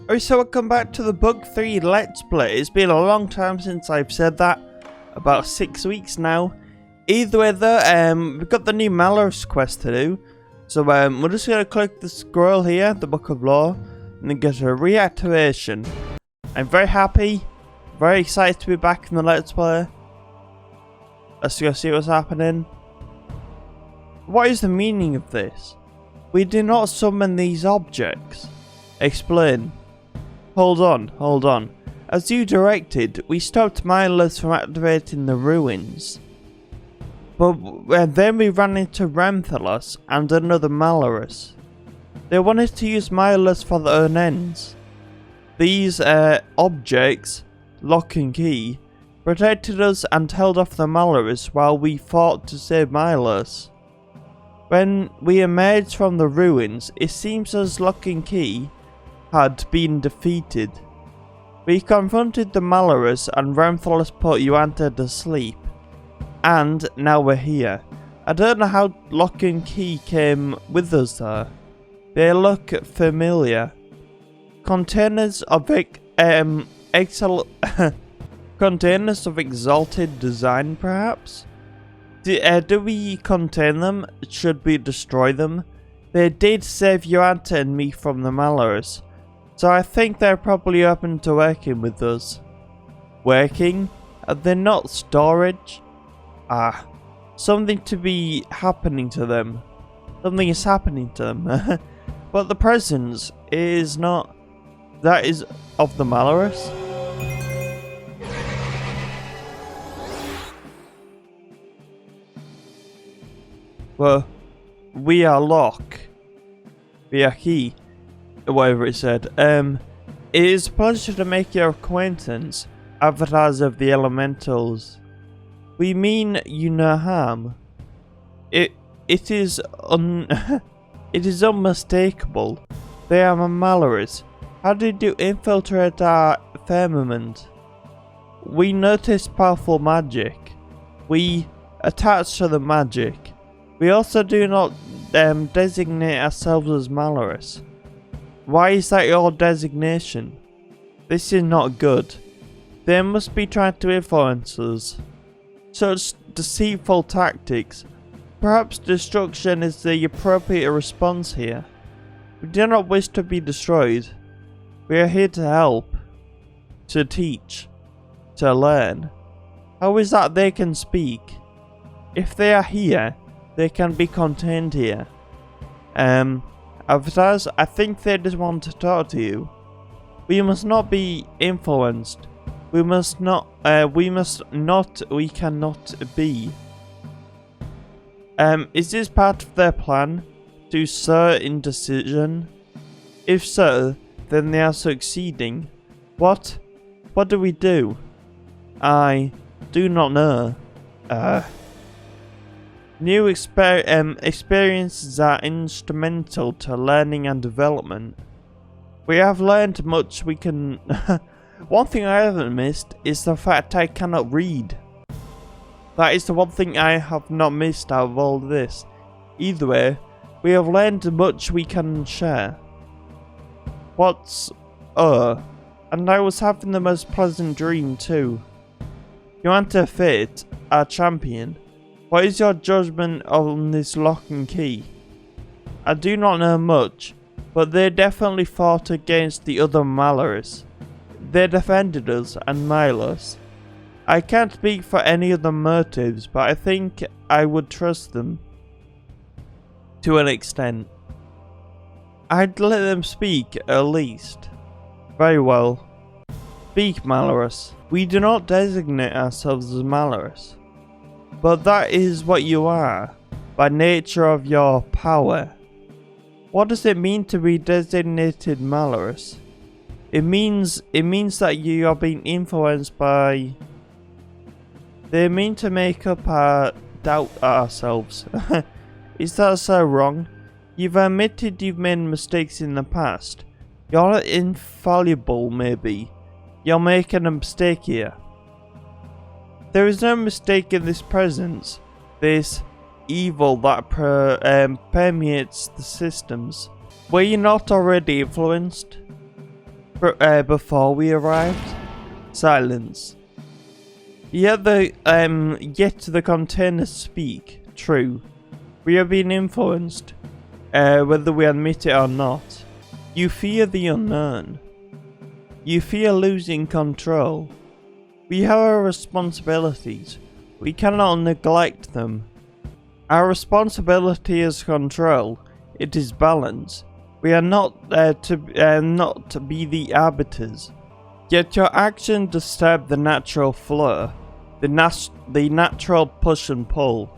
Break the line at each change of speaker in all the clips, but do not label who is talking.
Alright, so welcome back to the Book 3 Let's Play. It's been a long time since I've said that. About 6 weeks now. Either way though, we've got the new Malorus quest to do. So we're just going to click the scroll here, the Book of Law, and then get a Reactivation. I'm very happy, very excited to be back in the Let's Play. Let's go see what's happening. What is the meaning of this? We do not summon these objects. Explain. Hold on. As you directed, we stopped Malorus from activating the ruins. But then we ran into Ramthalos and another Malorus. They wanted to use Malorus for their own ends. These objects, lock and key, protected us and held off the Malorus while we fought to save Malorus. When we emerged from the ruins, it seems as lock and key had been defeated. We confronted the Malorus and Ramthalos put Yuanta to sleep. And now we're here. I don't know how lock and key came with us though. They look familiar. Containers of containers of exalted design perhaps? Do we contain them? Should we destroy them? They did save Yuanta and me from the Malorus. So I think they're probably open to working with us. Working? Are they not storage? Ah, something to be happening to them. Something is happening to them. But the presence is not... That is of the Malorus? Well, we are lock. We are key. Whatever it said. It is a pleasure to make your acquaintance, avatars of the elementals. We mean you no harm. It is it is unmistakable. They are Malorus. How did you infiltrate our firmament? We noticed powerful magic. We attach to the magic. We also do not designate ourselves as Malorus. Why is that your designation? This is not good. They must be trying to influence us. Such deceitful tactics. Perhaps destruction is the appropriate response here. We do not wish to be destroyed. We are here to help. To teach. To learn. How is that they can speak? If they are here, they can be contained here. Avatars, I think they just want to talk to you. We must not be influenced. We cannot be. Is this part of their plan? To sow indecision? If so, then they are succeeding. What? What do we do? I do not know. New experiences are instrumental to learning and development. We have learned much we can... One thing I haven't missed is the fact I cannot read. That is the one thing I have not missed out of all this. Either way, we have learned much we can share. And I was having the most pleasant dream too. Yuanta Fate, our champion. What is your judgment on this lock and key? I do not know much, but they definitely fought against the other Malorus. They defended us and Malorus. I can't speak for any other motives, but I think I would trust them. To an extent. I'd let them speak, at least. Very well. Speak, Malorus. We do not designate ourselves as Malorus. But that is what you are, by nature of your power. What does it mean to be designated Malorus? It means that you are being influenced by... They mean to make up our doubt ourselves. Is that so wrong? You've admitted you've made mistakes in the past. You're not infallible, maybe. You're making a mistake here. There is no mistake in this presence, this evil that permeates the systems. Were you not already influenced? before we arrived? Silence. Yet the containers speak. True. We are being influenced, whether we admit it or not. You fear the unknown. You fear losing control. We have our responsibilities. We cannot neglect them. Our responsibility is control. It is balance. We are not to be the arbiters. Yet your actions disturb the natural flow, the natural push and pull.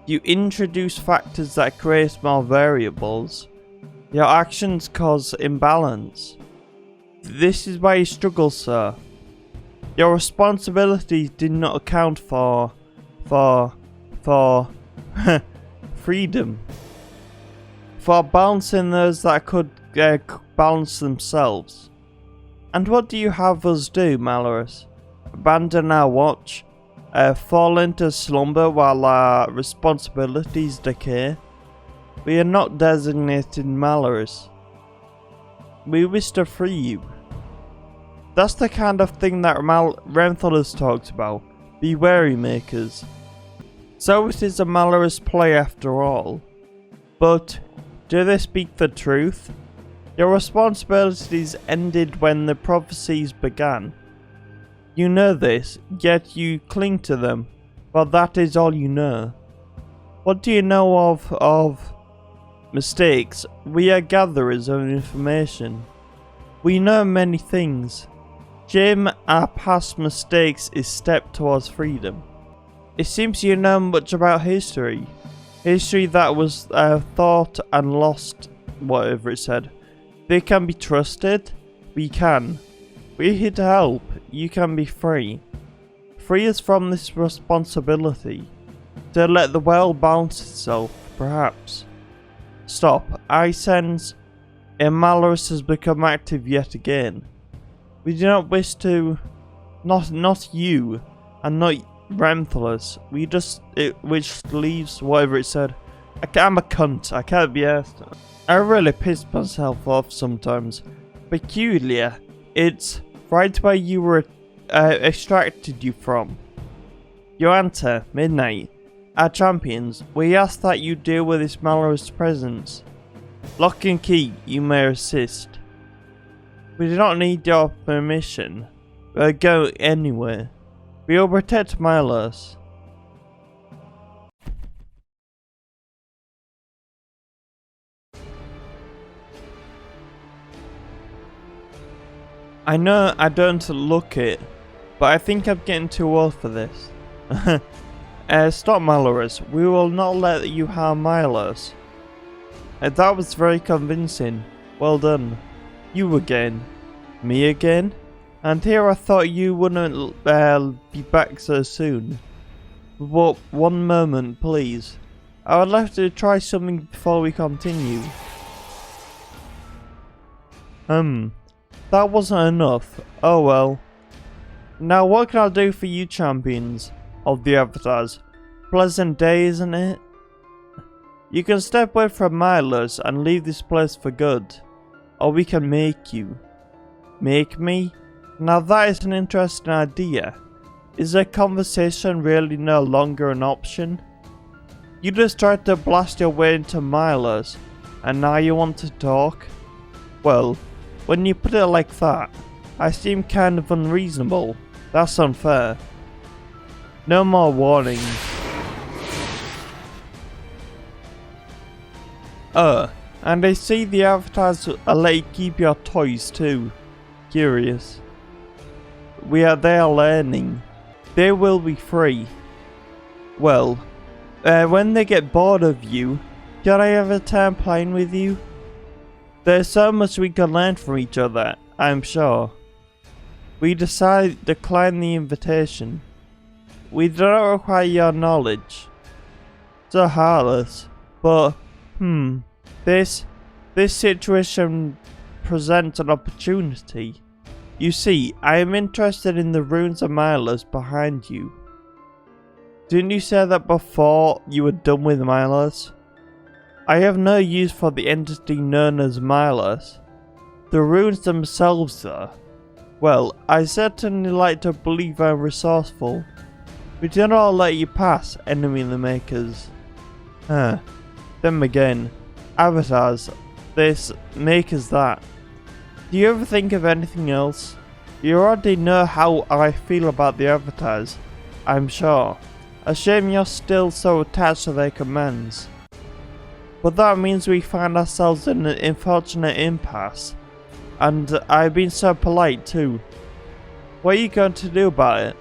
You introduce factors that create more variables. Your actions cause imbalance. This is why you struggle, sir. Your responsibilities did not account for freedom. For balancing those that could balance themselves. And what do you have us do, Malorus? Abandon our watch? Fall into slumber while our responsibilities decay? We are not designated Malorus. We wish to free you. That's the kind of thing that Remthalus talks about. Be wary, makers. So it is a Malorus play after all. But do they speak the truth? Your responsibilities ended when the prophecies began. You know this, yet you cling to them, but that is all you know. What do you know of mistakes? We are gatherers of information. We know many things. Shame our past mistakes is step towards freedom. It seems you know much about history. History that was thought and lost, whatever it said. They can be trusted? We can. We're here to help. You can be free. Free us from this responsibility. To let the world balance itself, perhaps. Stop. I sense Malorus has become active yet again. We do not wish to... Not you. And not Remthalus. Which leaves whatever it said. I'm a cunt. I can't be asked. I really piss myself off sometimes. Peculiar. It's right where you were extracted you from. Your answer, Midnight. Our champions, we ask that you deal with this Malorus presence. Lock and key, you may assist. We do not need your permission. We'll go anywhere. We will protect Malorus. I know I don't look it, but I think I'm getting too old for this. Stop, Malorus. We will not let you harm Malorus. That was very convincing. Well done. You again. Me again? And here I thought you wouldn't be back so soon. But one moment, please. I would like to try something before we continue. That wasn't enough. Oh well. Now what can I do for you champions of the avatars? Pleasant day, isn't it? You can step away from Malorus and leave this place for good. Or we can make you. Make me? Now that is an interesting idea. Is a conversation really no longer an option? You just tried to blast your way into Malorus, and now you want to talk? Well, when you put it like that, I seem kind of unreasonable. That's unfair. No more warnings. And I see the avatars let you keep your toys too. Curious. They are learning. They will be free. Well, when they get bored of you, can I have a time playing with you? There's so much we can learn from each other, I'm sure. We decline the invitation. We do not require your knowledge. So heartless, but this situation presents an opportunity. You see, I am interested in the ruins of Malorus behind you. Didn't you say that before you were done with Malorus? I have no use for the entity known as Malorus. The ruins themselves, sir. Well, I certainly like to believe I'm resourceful. We do not let you pass, enemy of the makers. Then again, avatars, this, makers that. Do you ever think of anything else? You already know how I feel about the avatars, I'm sure. A shame you're still so attached to their commands. But that means we find ourselves in an unfortunate impasse. And I've been so polite too. What are you going to do about it?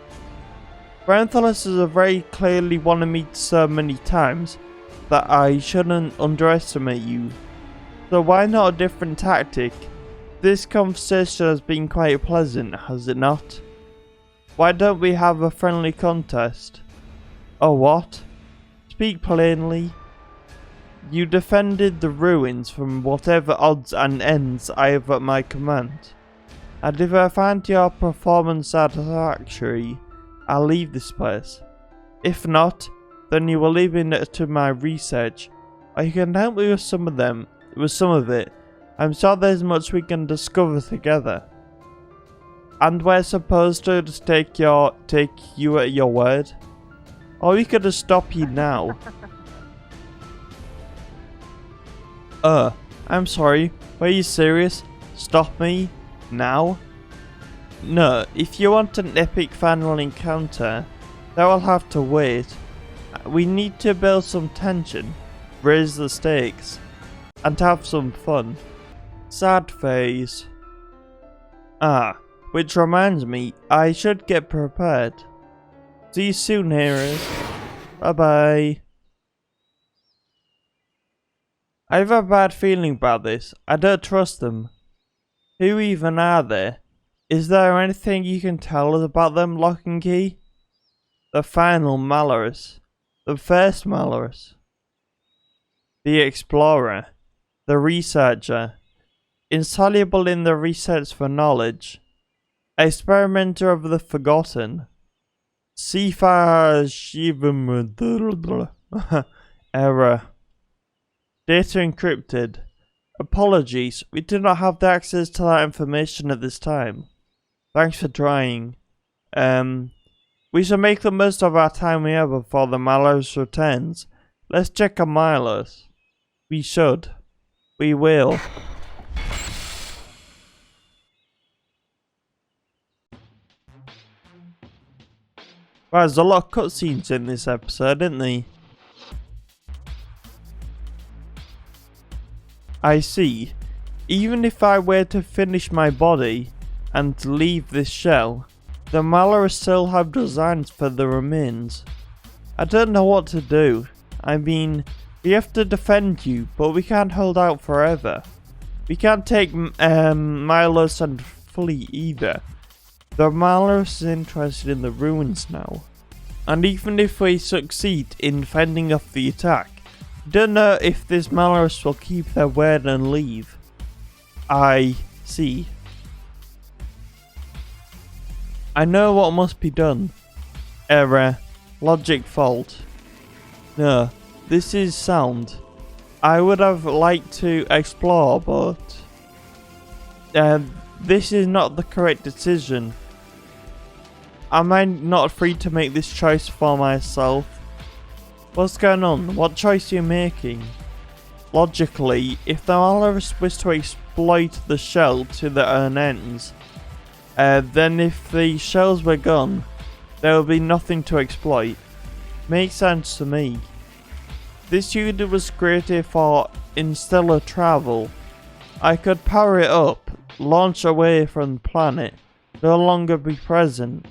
Brenthalis has very clearly wanted me so many times that I shouldn't underestimate you. So why not a different tactic? This conversation has been quite pleasant, has it not? Why don't we have a friendly contest? Oh, what? Speak plainly. You defended the ruins from whatever odds and ends I have at my command. And if I find your performance satisfactory, I'll leave this place. If not, then you will leave it to my research, or you can help me with some of it. I'm sure there's much we can discover together. And we're supposed to just take you at your word? Or we could just stop you now. I'm sorry, were you serious? Stop me? Now? No, if you want an epic final encounter, that will have to wait. We need to build some tension, raise the stakes, and have some fun. Sad phase. Which reminds me, I should get prepared. See you soon, heroes. Bye bye. I have a bad feeling about this. I don't trust them. Who even are they? Is there anything you can tell us about them, Lock and Key? The final Malorus. The first Malorus. The explorer. The researcher. Insoluble in the research for knowledge. Experimenter of the forgotten. Sifa Shivamudurudra. Error. Data encrypted. Apologies, we do not have the access to that information at this time. Thanks for trying. We shall make the most of our time we have before the Malorus returns. Let's check on Malorus. We should. We will. Wow, there's a lot of cutscenes in this episode, isn't there? I see. Even if I were to finish my body and leave this shell, the Malorus still have designs for the remains. I don't know what to do. I mean, we have to defend you, but we can't hold out forever. We can't take Malorus and flee either. The Malorus is interested in the ruins now. And even if we succeed in fending off the attack, I don't know if this Malorus will keep their word and leave. I see. I know what must be done. Error. Logic fault. No, this is sound. I would have liked to explore, but this is not the correct decision. Am I not free to make this choice for myself? What's going on? What choice are you making? Logically, if the Malorus wish to exploit the shell to their own ends, then if the shells were gone, there would be nothing to exploit. Makes sense to me. This unit was created for interstellar travel. I could power it up, launch away from the planet, no longer be present.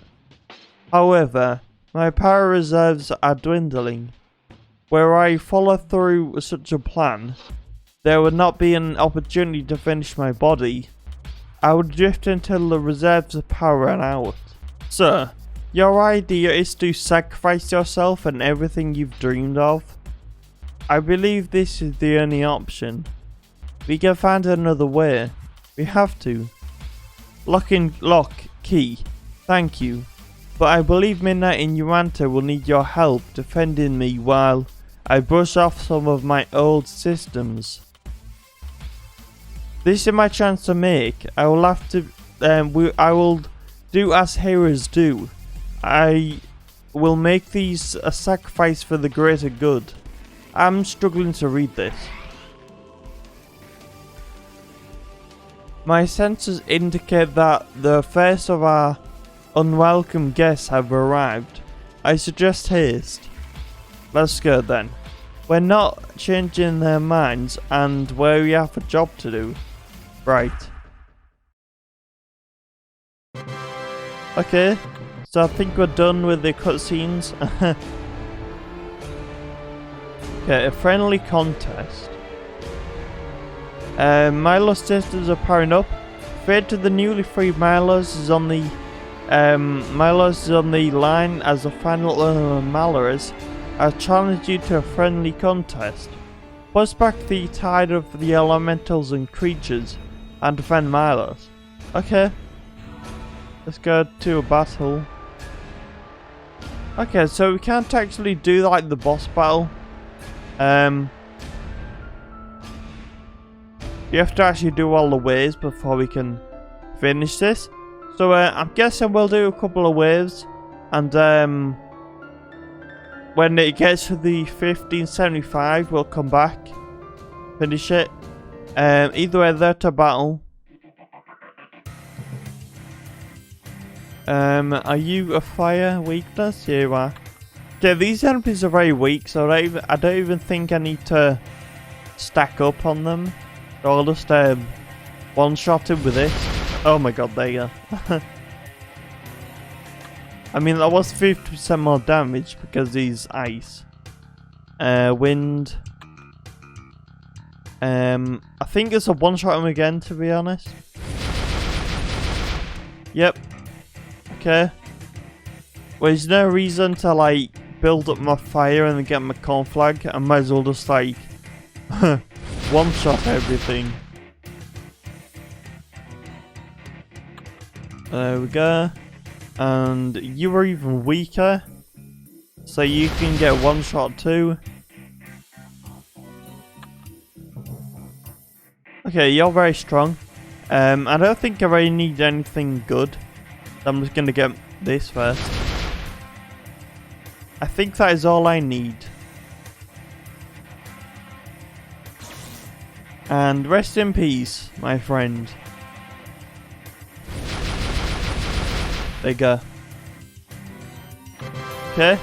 However, my power reserves are dwindling. Were I follow through with such a plan, there would not be an opportunity to finish my body. I would drift until the reserves of power ran out. Sir, your idea is to sacrifice yourself and everything you've dreamed of? I believe this is the only option. We can find another way. We have to. Lock, Key. Thank you. But I believe Midnight in Uanta will need your help defending me while I brush off some of my old systems. This is my chance to make. I will have to. I will do as heroes do. I will make these a sacrifice for the greater good. I'm struggling to read this. My senses indicate that the first of our unwelcome guests have arrived. I suggest haste. Let's go then. We're not changing their minds and we have a job to do. Right. Okay, so I think we're done with the cutscenes. Okay, a friendly contest. Milo systems are powering up. Fate to the newly freed Milos is on the line as the final Malorers. I challenge you to a friendly contest. Push back the tide of the elementals and creatures and defend Milos. Okay. Let's go to a battle. Okay, so we can't actually do like the boss battle. You have to actually do all the waves before we can finish this. So I'm guessing we'll do a couple of waves, and when it gets to the 1575, we'll come back, finish it. Either way, they're to battle. Are you a fire weakness? Yeah, you are. Okay, these enemies are very weak, so I don't even think I need to stack up on them. So I'll just one-shot him with this. Oh my god, there you go. I mean, that was 50% more damage because he's ice. Wind. I think it's a one-shot him again, to be honest. Yep. Okay. Well, there's no reason to like build up my fire and then get my corn flag. I might as well just like one-shot everything. There we go. And you are even weaker, so you can get one shot too. Okay, you're very strong. I don't think I really need anything good. I'm just gonna get this first. I think that is all I need. And rest in peace, my friend. There you go. Okay.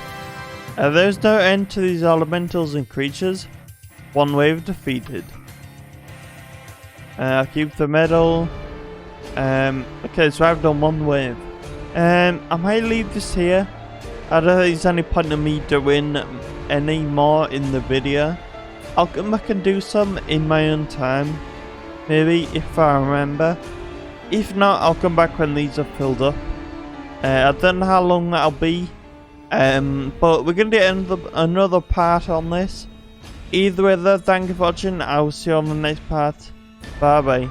There's no end to these elementals and creatures. One wave defeated. I'll keep the medal. Okay, so I've done one wave. I might leave this here. I don't think there's any point in me doing any more in the video. I'll come back and do some in my own time. Maybe, if I remember. If not, I'll come back when these are filled up. I don't know how long that'll be. But we're going to get another part on this. Either way though, thank you for watching. I will see you on the next part. Bye bye.